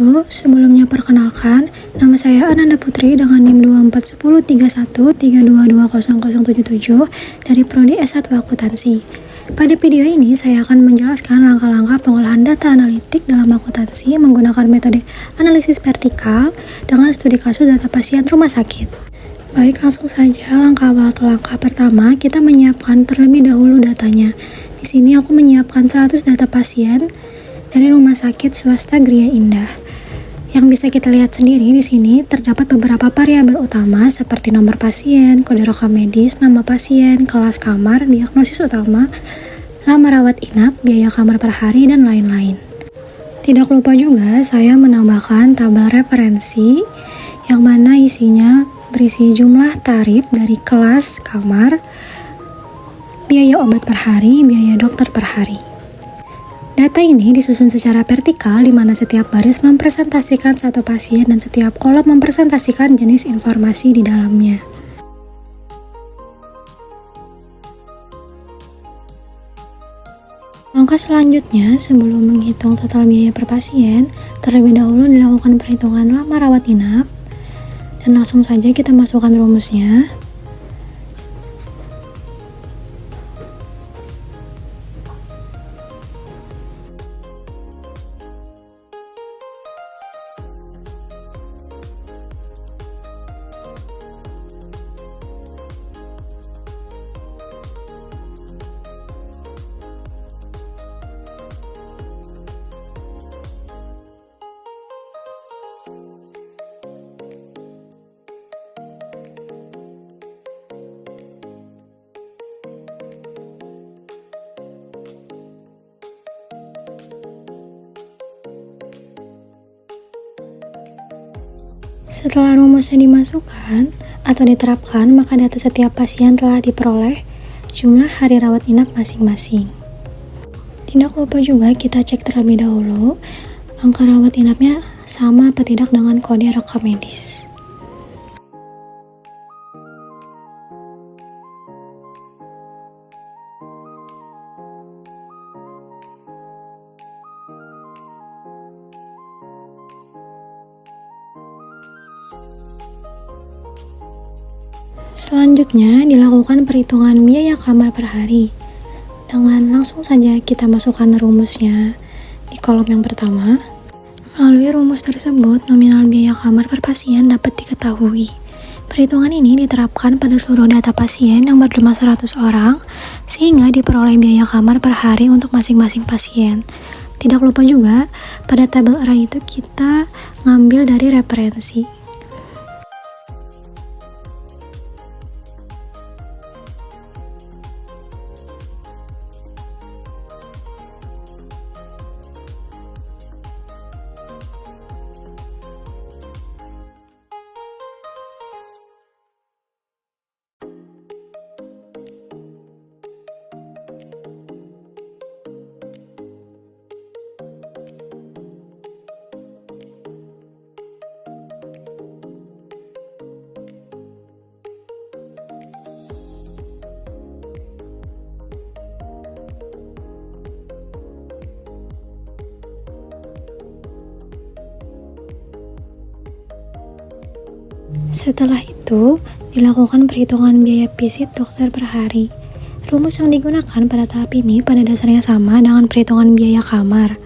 wabarakatuh. Sebelumnya perkenalkan, nama saya Ananda Putri dengan NIM 24103132200077 dari Prodi S1 Akuntansi. Pada video ini saya akan menjelaskan langkah-langkah pengolahan data analitik dalam akuntansi menggunakan metode analisis vertikal dengan studi kasus data pasien rumah sakit. Baik, langsung saja langkah awal atau langkah pertama, kita menyiapkan terlebih dahulu datanya. Di sini aku menyiapkan 100 data pasien dari Rumah Sakit Swasta Gria Indah. Yang bisa kita lihat sendiri di sini terdapat beberapa variabel utama seperti nomor pasien, kode rekam medis, nama pasien, kelas kamar, diagnosis utama, lama rawat inap, biaya kamar per hari, dan lain-lain. Tidak lupa juga saya menambahkan tabel referensi yang mana isinya berisi jumlah tarif dari kelas kamar, biaya obat per hari, biaya dokter per hari. Data ini disusun secara vertikal di mana setiap baris mempresentasikan satu pasien dan setiap kolom mempresentasikan jenis informasi di dalamnya. Langkah selanjutnya, sebelum menghitung total biaya per pasien, terlebih dahulu dilakukan perhitungan lama rawat inap dan langsung saja kita masukkan rumusnya. Setelah rumusnya dimasukkan atau diterapkan, maka data setiap pasien telah diperoleh jumlah hari rawat inap masing-masing. Tidak lupa juga kita cek terlebih dahulu angka rawat inapnya sama apa tidak dengan kode rekam medis. Selanjutnya, dilakukan perhitungan biaya kamar per hari. Dengan langsung saja kita masukkan rumusnya di kolom yang pertama. Melalui rumus tersebut, nominal biaya kamar per pasien dapat diketahui. Perhitungan ini diterapkan pada seluruh data pasien yang berjumlah 100 orang, sehingga diperoleh biaya kamar per hari untuk masing-masing pasien. Tidak lupa juga, pada tabel array itu kita ngambil dari referensi. Setelah itu, dilakukan perhitungan biaya visit dokter per hari. Rumus yang digunakan pada tahap ini pada dasarnya sama dengan perhitungan biaya kamar.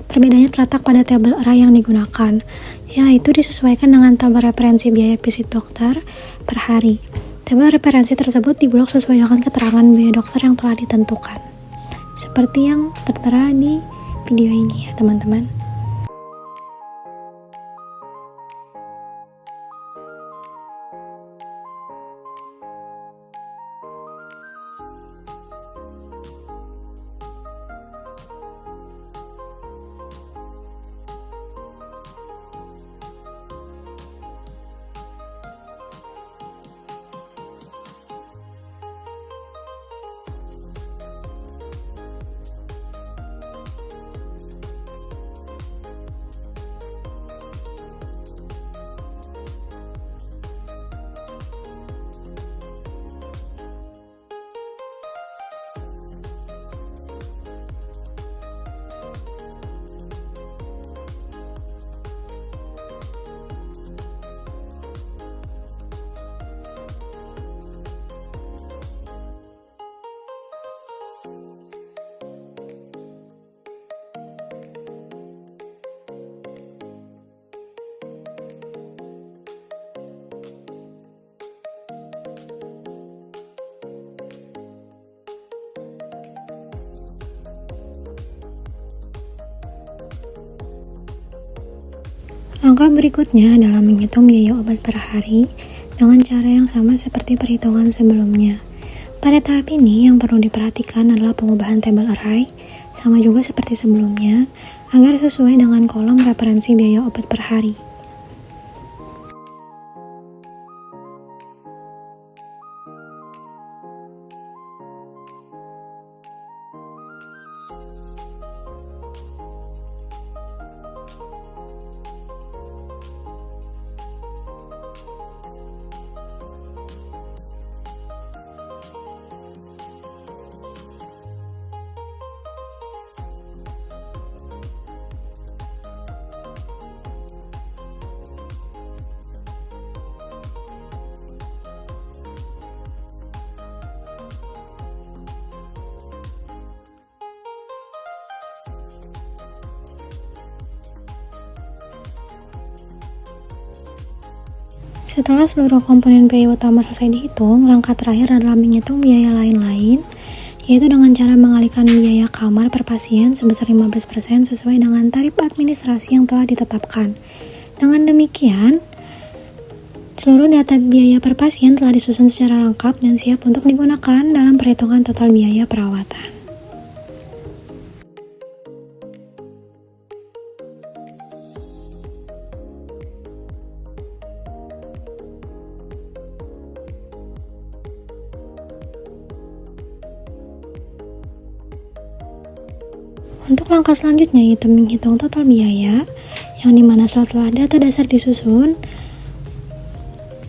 Perbedaannya terletak pada tabel array yang digunakan, yaitu disesuaikan dengan tabel referensi biaya visit dokter per hari. Tabel referensi tersebut diblok sesuai dengan keterangan biaya dokter yang telah ditentukan. Seperti yang tertera di video ini ya teman-teman. Langkah berikutnya adalah menghitung biaya obat per hari dengan cara yang sama seperti perhitungan sebelumnya. Pada tahap ini yang perlu diperhatikan adalah pengubahan table array, sama juga seperti sebelumnya, agar sesuai dengan kolom referensi biaya obat per hari. Setelah seluruh komponen biaya utama selesai dihitung, langkah terakhir adalah menghitung biaya lain-lain, yaitu dengan cara mengalihkan biaya kamar per pasien sebesar 15% sesuai dengan tarif administrasi yang telah ditetapkan. Dengan demikian, seluruh data biaya per pasien telah disusun secara lengkap dan siap untuk digunakan dalam perhitungan total biaya perawatan. Untuk langkah selanjutnya yaitu menghitung total biaya, yang dimana setelah data dasar disusun,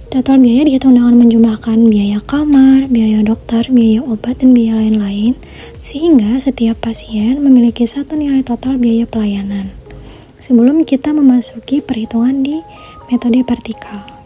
total biaya dihitung dengan menjumlahkan biaya kamar, biaya dokter, biaya obat, dan biaya lain-lain, sehingga setiap pasien memiliki satu nilai total biaya pelayanan. Sebelum kita memasuki perhitungan di metode vertikal.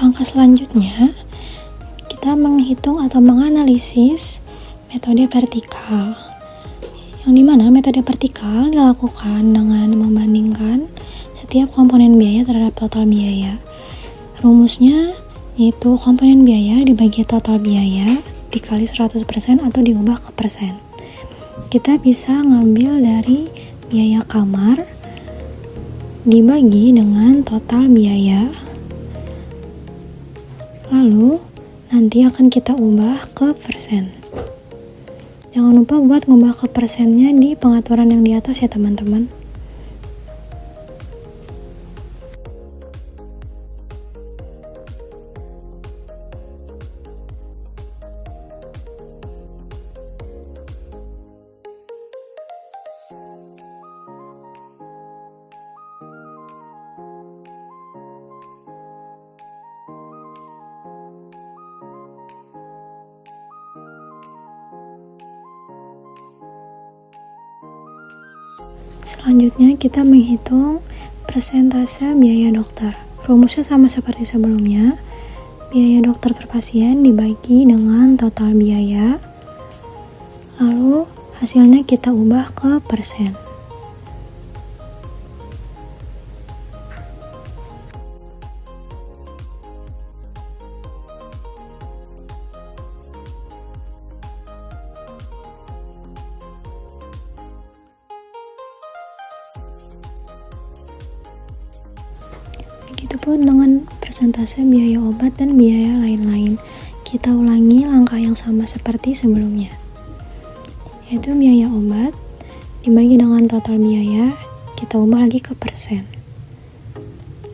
Langkah selanjutnya, kita menghitung atau menganalisis metode vertikal, yang dimana metode vertikal dilakukan dengan membandingkan setiap komponen biaya terhadap total biaya. Rumusnya yaitu komponen biaya dibagi total biaya dikali 100% atau diubah ke persen. Kita bisa ngambil dari biaya kamar dibagi dengan total biaya, lalu nanti akan kita ubah ke persen. Jangan lupa buat ngubah ke persennya di pengaturan yang di atas ya teman-teman. Selanjutnya kita menghitung persentase biaya dokter. Rumusnya sama seperti sebelumnya. Biaya dokter per pasien dibagi dengan total biaya, lalu hasilnya kita ubah ke persen. Begitupun dengan persentase biaya obat dan biaya lain-lain. Kita ulangi langkah yang sama seperti sebelumnya, yaitu biaya obat dibagi dengan total biaya, kita ubah lagi ke persen,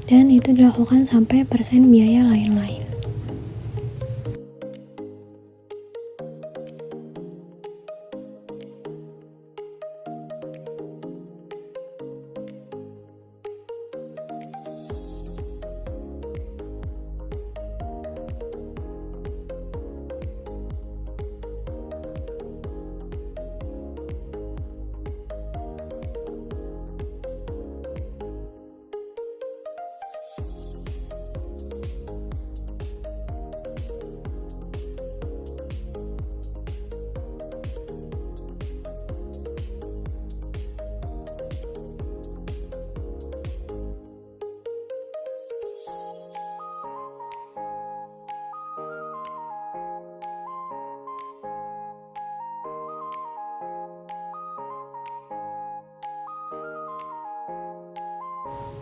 dan itu dilakukan sampai persen biaya lain-lain.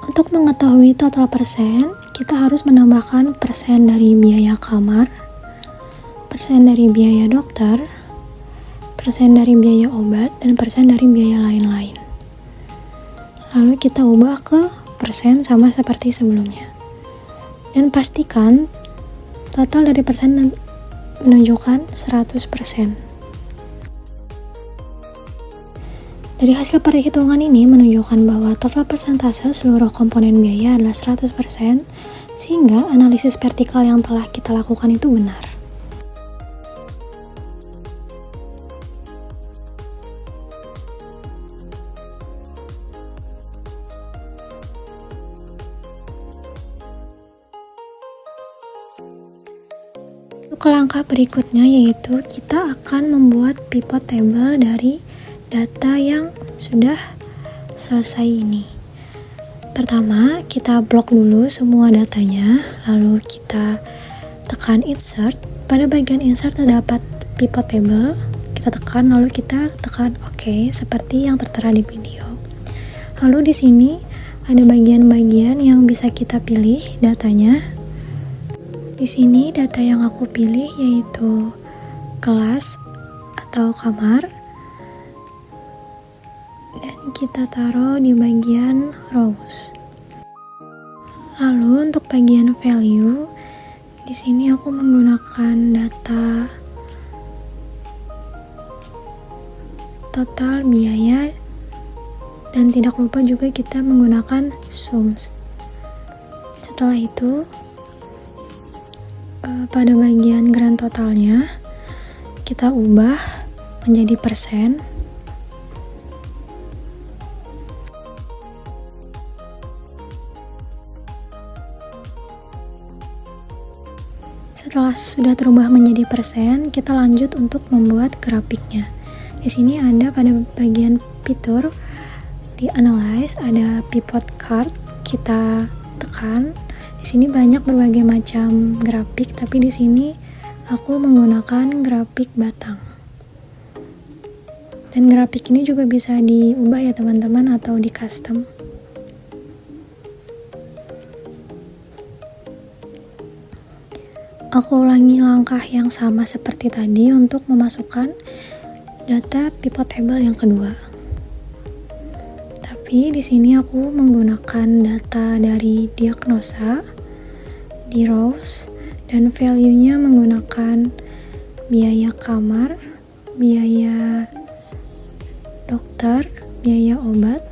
Untuk mengetahui total persen, kita harus menambahkan persen dari biaya kamar, persen dari biaya dokter, persen dari biaya obat, dan persen dari biaya lain-lain. Lalu kita ubah ke persen sama seperti sebelumnya. Dan pastikan total dari persen menunjukkan 100%. Dari hasil perhitungan ini menunjukkan bahwa total persentase seluruh komponen biaya adalah 100%, sehingga analisis vertikal yang telah kita lakukan itu benar. Untuk langkah berikutnya yaitu kita akan membuat pivot table dari data yang sudah selesai ini. Pertama, kita blok dulu semua datanya, lalu kita tekan insert. Pada bagian insert terdapat pivot table, kita tekan lalu kita tekan OK seperti yang tertera di video. Lalu di sini ada bagian-bagian yang bisa kita pilih datanya. Di sini data yang aku pilih yaitu kelas atau kamar. Dan kita taruh di bagian rows. Lalu untuk bagian value, di sini aku menggunakan data total biaya dan tidak lupa juga kita menggunakan sums. Setelah itu, pada bagian grand totalnya kita ubah menjadi persen. Setelah sudah terubah menjadi persen, kita lanjut untuk membuat grafiknya. Di sini ada pada bagian fitur di analyze ada pivot chart, kita tekan. Di sini banyak berbagai macam grafik, tapi di sini aku menggunakan grafik batang. Dan grafik ini juga bisa diubah ya teman-teman atau di custom. Aku ulangi langkah yang sama seperti tadi untuk memasukkan data pivot table yang kedua. Tapi di sini aku menggunakan data dari diagnosa di rows dan value-nya menggunakan biaya kamar, biaya dokter, biaya obat,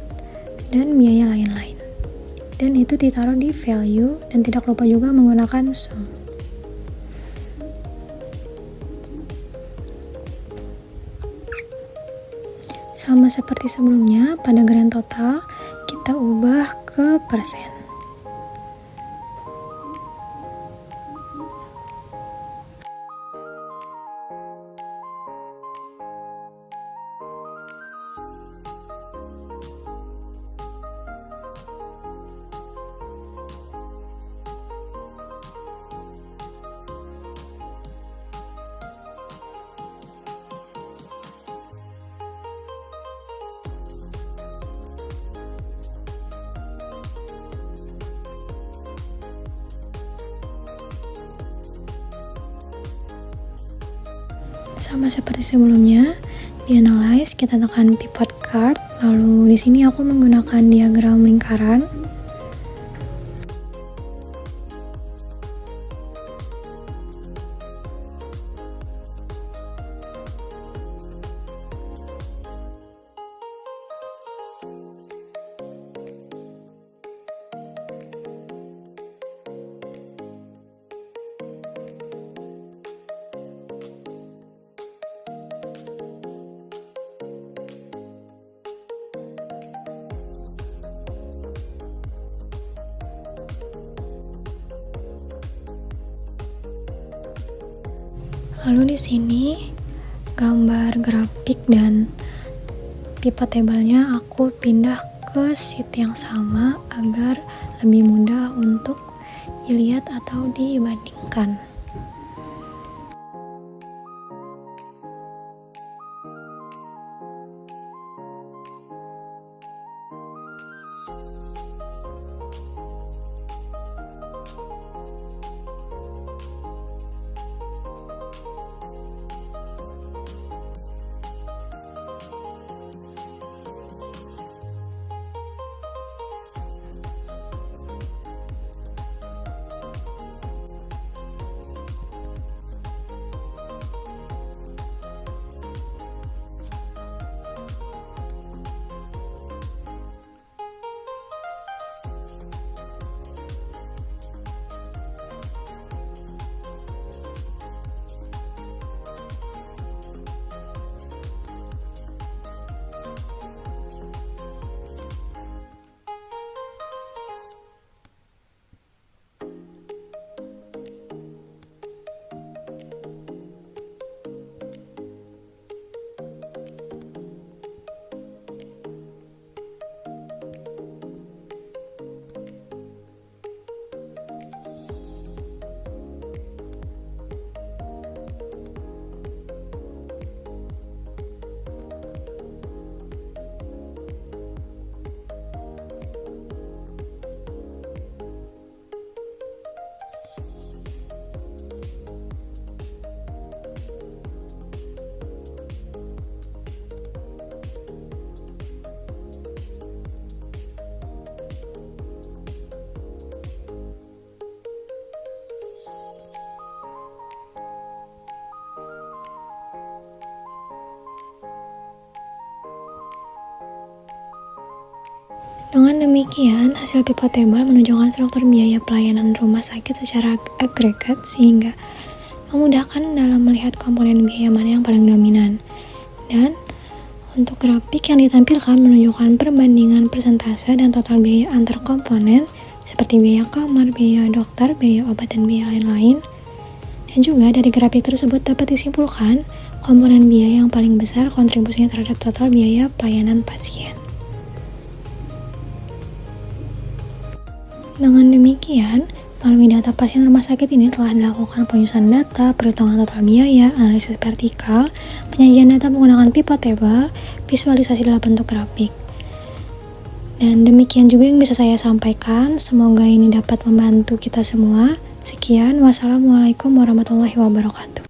dan biaya lain-lain. Dan itu ditaruh di value dan tidak lupa juga menggunakan sum. Sama seperti sebelumnya, pada grand total kita ubah ke persen. Sama seperti sebelumnya, di analyze kita tekan pivot chart, lalu di sini aku menggunakan diagram lingkaran. Lalu di sini gambar grafik dan pivot table-nya aku pindah ke sheet yang sama agar lebih mudah untuk dilihat atau dibandingkan. Dengan demikian, hasil pivot table menunjukkan struktur biaya pelayanan rumah sakit secara agregat sehingga memudahkan dalam melihat komponen biaya mana yang paling dominan. Dan untuk grafik yang ditampilkan menunjukkan perbandingan persentase dan total biaya antar komponen seperti biaya kamar, biaya dokter, biaya obat, dan biaya lain-lain. Dan juga dari grafik tersebut dapat disimpulkan komponen biaya yang paling besar kontribusinya terhadap total biaya pelayanan pasien. Dengan demikian, melalui data pasien rumah sakit ini telah dilakukan penyusunan data, perhitungan total biaya, analisis vertikal, penyajian data menggunakan pivot table, visualisasi dalam bentuk grafik. Dan demikian juga yang bisa saya sampaikan. Semoga ini dapat membantu kita semua. Sekian, wassalamualaikum warahmatullahi wabarakatuh.